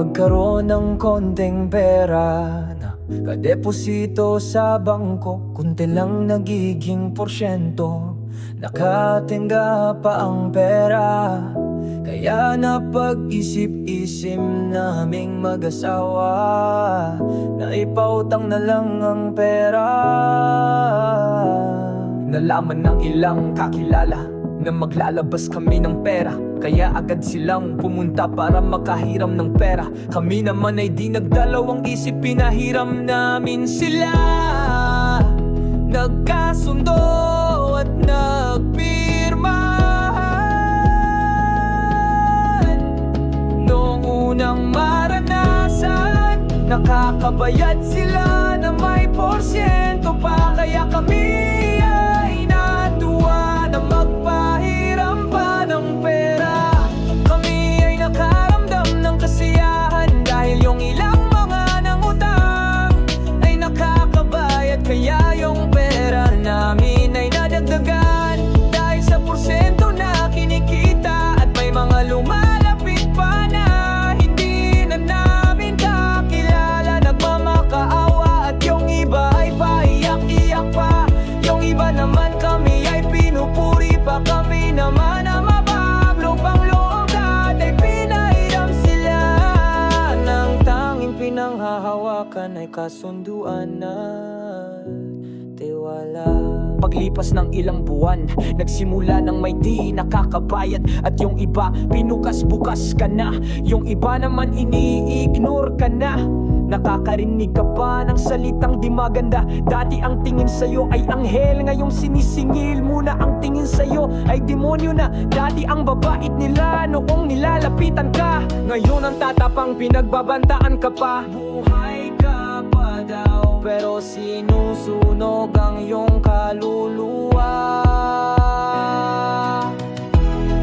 magkaroon ng konting pera na kadeposito sa bangko, kunti lang nagiging porsyento, nakatingga pa ang pera. Kaya napag-isip-isip naming mag-asawa na ipautang na lang ang pera. Nalaman ng ilang kakilala na maglalabas kami ng pera, kaya agad silang pumunta para makahiram ng pera. Kami naman ay di nagdalawang isip, pinahiram namin sila. Nagkasundo at nagpirmahan. Noong unang maranasan, nakakabayad sila na may porsyento pa. Kaya kami ay natuwa na magpahiram pa ng pera. Kami ay nakaramdam ng kasiyahan dahil yung ilang mga nangutang ay nakakabayad. Kaya yung pera namin ay nadagdagan dahil sa porsyento na kinikita. At may mga lumalapit pa na hindi na namin kakilala, nagmamakaawa. At yung iba ay paiyak-iyak pa, yung iba naman kami ay pinupuri pa. Kami naman ang mapaglupang loob at ay pinahiram sila ng tanging pinanghahawakan ay kasunduan na tiwala. Paglipas ng ilang buwan, nagsimula ng may di nakakabayad. At yung iba, pinukas-bukas ka na. Yung iba naman, ini-ignore ka na. Nakakarinig ka pa ng salitang di maganda. Dati ang tingin sa'yo ay anghel, ngayong sinisingil mo na ang tingin sa'yo ay demonyo na. Dati ang babait nila noong nilalapitan ka, ngayon ang tatapang pinagbabantaan ka pa. Buhay ka pa daw, pero sinusunog ang iyong kaluluwa.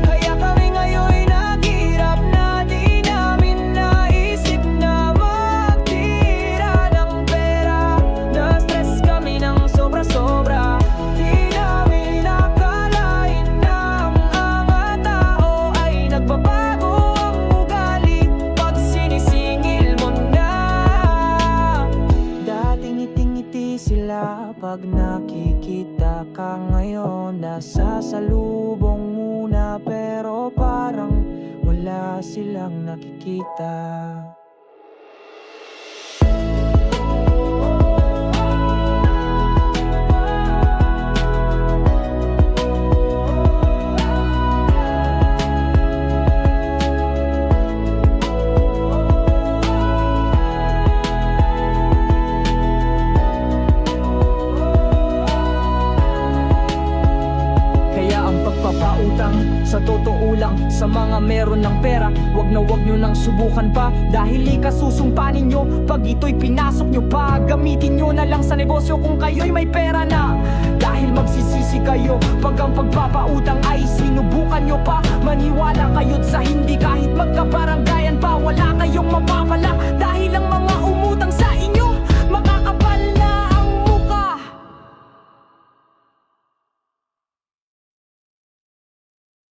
Kaya kami ngayon naghihirap na di namin naisip na magtira ng pera. Na-stress kami ng sobra-sobra, di namin nakalain na ang mga tao ay nagbabago ang ugali pag sinisingil mo na. Dati ngiti-ngiti sila pag nakikita ka, ngayon nasasalubong muna, pero parang wala silang nakikita. Sa totoo lang, sa mga meron ng pera, wag nyo nang subukan pa. Dahil ikasusumpa ninyo pag ito'y pinasok nyo pa. Gamitin nyo na lang sa negosyo kung kayo'y may pera na. Dahil magsisisi kayo pag ang pagpapautang ay sinubukan nyo pa. Maniwala kayo't sa hindi kahit magkaparang